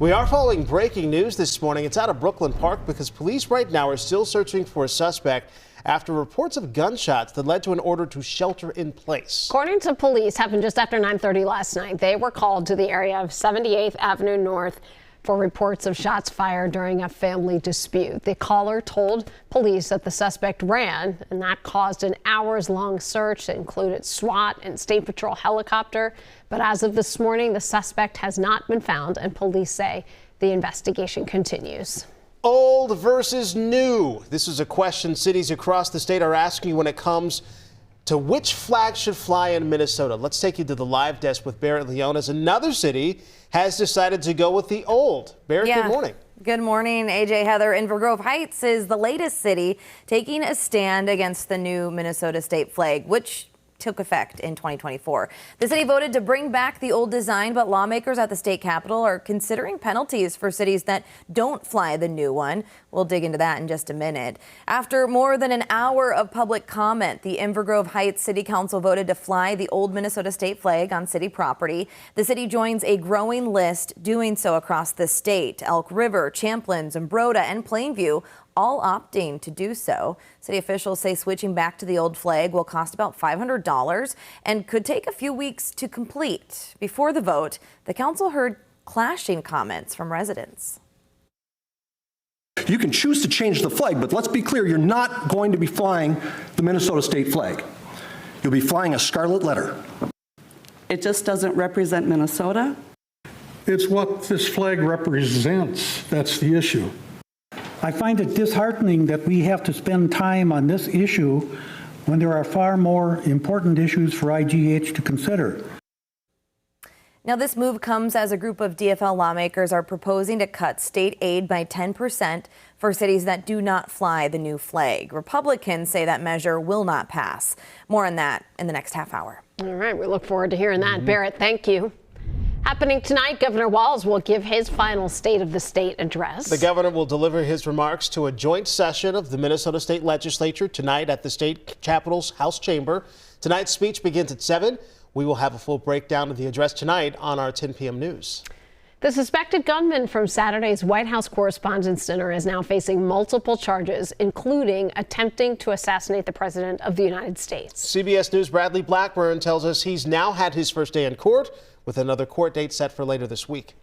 We are following breaking news this morning. It's out of Brooklyn Park because police right now are still searching for a suspect after reports of gunshots that led to an order to shelter in place. According to police, happened just after 9:30 last night. They were called to the area of 78th Avenue North for reports of shots fired during a family dispute. The caller told police that the suspect ran, and that caused an hours-long search that included SWAT and State Patrol helicopter. But as of this morning, the suspect has not been found, and police say the investigation continues. Old versus new. This is a question cities across the state are asking when it comes to which flag should fly in Minnesota. Let's take you to the live desk with Barrett Leone as another city has decided to go with the old. Barrett, good morning. Good morning, AJ, Heather. Inver Grove Heights is the latest city taking a stand against the new Minnesota state flag, which took effect in 2024. The city voted to bring back the old design, but lawmakers at the state capitol are considering penalties for cities that don't fly the new one. We'll dig into that in just a minute. After more than an hour of public comment, the Inver Grove Heights City Council voted to fly the old Minnesota state flag on city property. The city joins a growing list doing so across the state. Elk River, Champlin, Zumbrota, and Plainview all opting to do so. City officials say switching back to the old flag will cost about $500 and could take a few weeks to complete. Before the vote, the council heard clashing comments from residents. You can choose to change the flag, but let's be clear, you're not going to be flying the Minnesota state flag. You'll be flying a scarlet letter. It just doesn't represent Minnesota. It's what this flag represents. That's the issue. I find it disheartening that we have to spend time on this issue when there are far more important issues for IGH to consider. Now, this move comes as a group of DFL lawmakers are proposing to cut state aid by 10% for cities that do not fly the new flag. Republicans say that measure will not pass. More on that in the next half hour. All right, we look forward to hearing that. Barrett, thank you. Happening tonight, Governor Walz will give his final State of the State address. The governor will deliver his remarks to a joint session of the Minnesota State Legislature tonight at the state capitol's House Chamber. Tonight's speech begins at 7. We will have a full breakdown of the address tonight on our 10 p.m. news. The suspected gunman from Saturday's White House Correspondents' Dinner is now facing multiple charges, including attempting to assassinate the President of the United States. CBS News' Bradley Blackburn tells us he's now had his first day in court, with another court date set for later this week.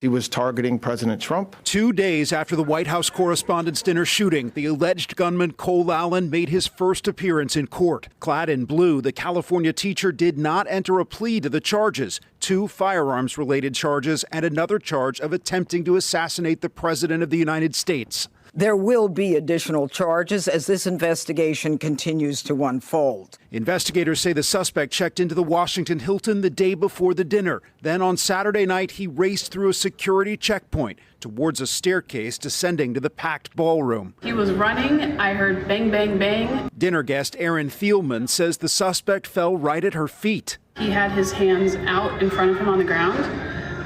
He was targeting President Trump. 2 days after the White House Correspondents' Dinner shooting, the alleged gunman Cole Allen made his first appearance in court. Clad in blue, the California teacher did not enter a plea to the charges, 2 firearms-related charges and another charge of attempting to assassinate the President of the United States. There will be additional charges as this investigation continues to unfold. Investigators say the suspect checked into the Washington Hilton the day before the dinner. Then on Saturday night, he raced through a security checkpoint towards a staircase descending to the packed ballroom. He was running. I heard bang, bang, bang. Dinner guest Erin Thielman says the suspect fell right at her feet. He had his hands out in front of him on the ground,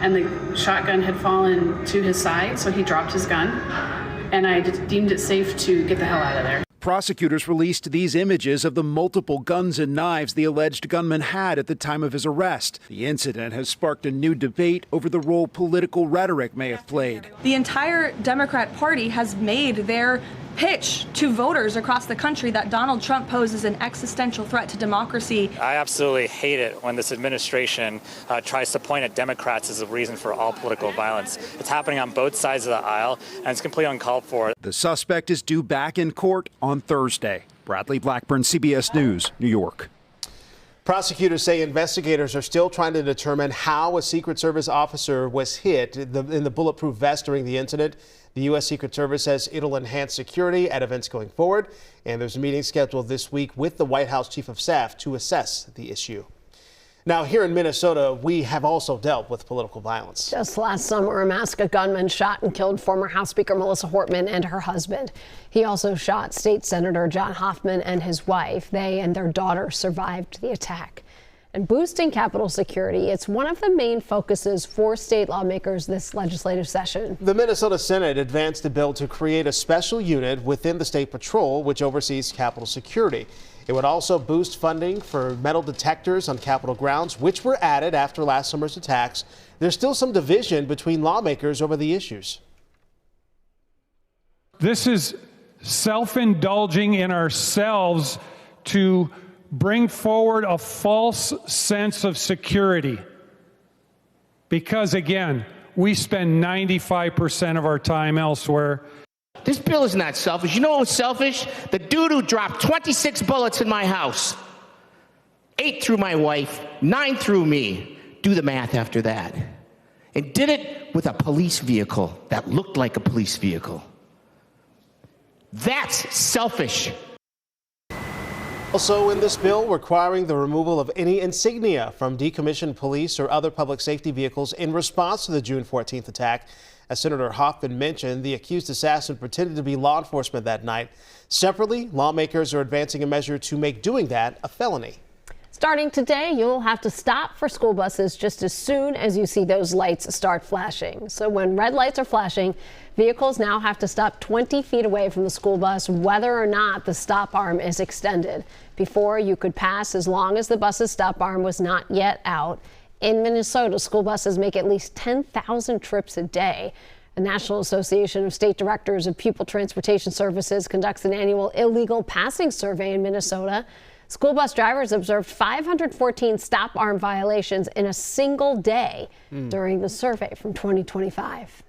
and the shotgun had fallen to his side, so he dropped his gun. And I deemed it safe to get the hell out of there. Prosecutors released these images of the multiple guns and knives the alleged gunman had at the time of his arrest. The incident has sparked a new debate over the role political rhetoric may have played. The entire Democrat Party has made their pitch to voters across the country that Donald Trump poses an existential threat to democracy. I absolutely hate it when this administration tries to point at Democrats as a reason for all political violence. It's happening on both sides of the aisle, and it's completely uncalled for. The suspect is due back in court on Thursday. Bradley Blackburn, CBS News, New York. Prosecutors say investigators are still trying to determine how a Secret Service officer was hit in the bulletproof vest during the incident. The U.S. Secret Service says it'll enhance security at events going forward, and there's a meeting scheduled this week with the White House Chief of Staff to assess the issue. Now, here in Minnesota, we have also dealt with political violence. Just last summer, a masked gunman shot and killed former House Speaker Melissa Hortman and her husband. He also shot State Senator John Hoffman and his wife. They and their daughter survived the attack. And boosting Capitol security, it's one of the main focuses for state lawmakers this legislative session. The Minnesota Senate advanced a bill to create a special unit within the State Patrol, which oversees Capitol security. It would also boost funding for metal detectors on Capitol grounds, which were added after last summer's attacks. there's still some division between lawmakers over the issues. This is self-indulging in ourselves to bring forward a false sense of security. Because again, we spend 95% of our time elsewhere. This bill is not selfish. You know what was selfish? The dude who dropped 26 bullets in my house. 8 through my wife, 9 through me. Do the math after that. And did it with a police vehicle that looked like a police vehicle. That's selfish. Also in this bill, requiring the removal of any insignia from decommissioned police or other public safety vehicles in response to the June 14th attack. As Senator Hoffman mentioned, the accused assassin pretended to be law enforcement that night. Separately, lawmakers are advancing a measure to make doing that a felony. Starting today, you'll have to stop for school buses just as soon as you see those lights start flashing. So when red lights are flashing, vehicles now have to stop 20 feet away from the school bus, whether or not the stop arm is extended. Before, you could pass as long as the bus's stop arm was not yet out. In Minnesota, school buses make at least 10,000 trips a day. The National Association of State Directors of Pupil Transportation Services conducts an annual illegal passing survey in Minnesota. School bus drivers observed 514 stop arm violations in a single day during the survey from 2025.